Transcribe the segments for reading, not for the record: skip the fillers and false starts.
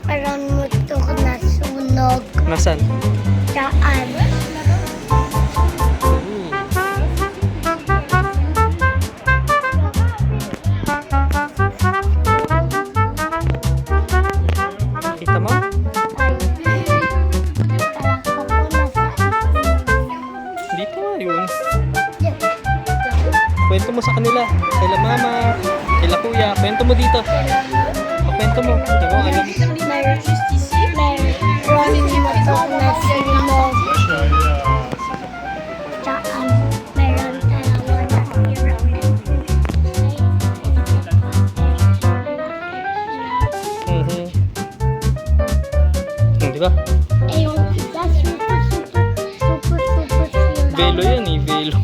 Parang motor na sunog. Nasaan? Saan? Kita mo? Dito nga yun. Kwento mo sa kanila. Kaila mama, kaila kuya. Kwento mo dito. Kwento mo. Diba, alam. Meron motor na sunog. Saan? Meron dalawa na Diba? Eh, yung isa, super sila. Velo yan eh, velo.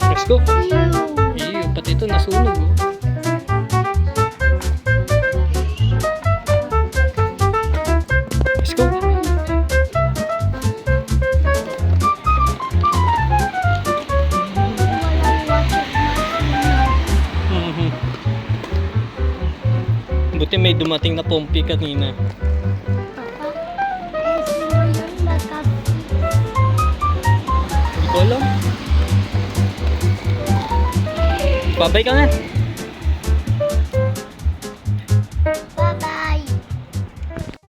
Let's go. Iyo, pati ito nasunog. Oh. Let's go. Buti may dumating na pompi kanina. Hindi ko alam. Babay ka nga.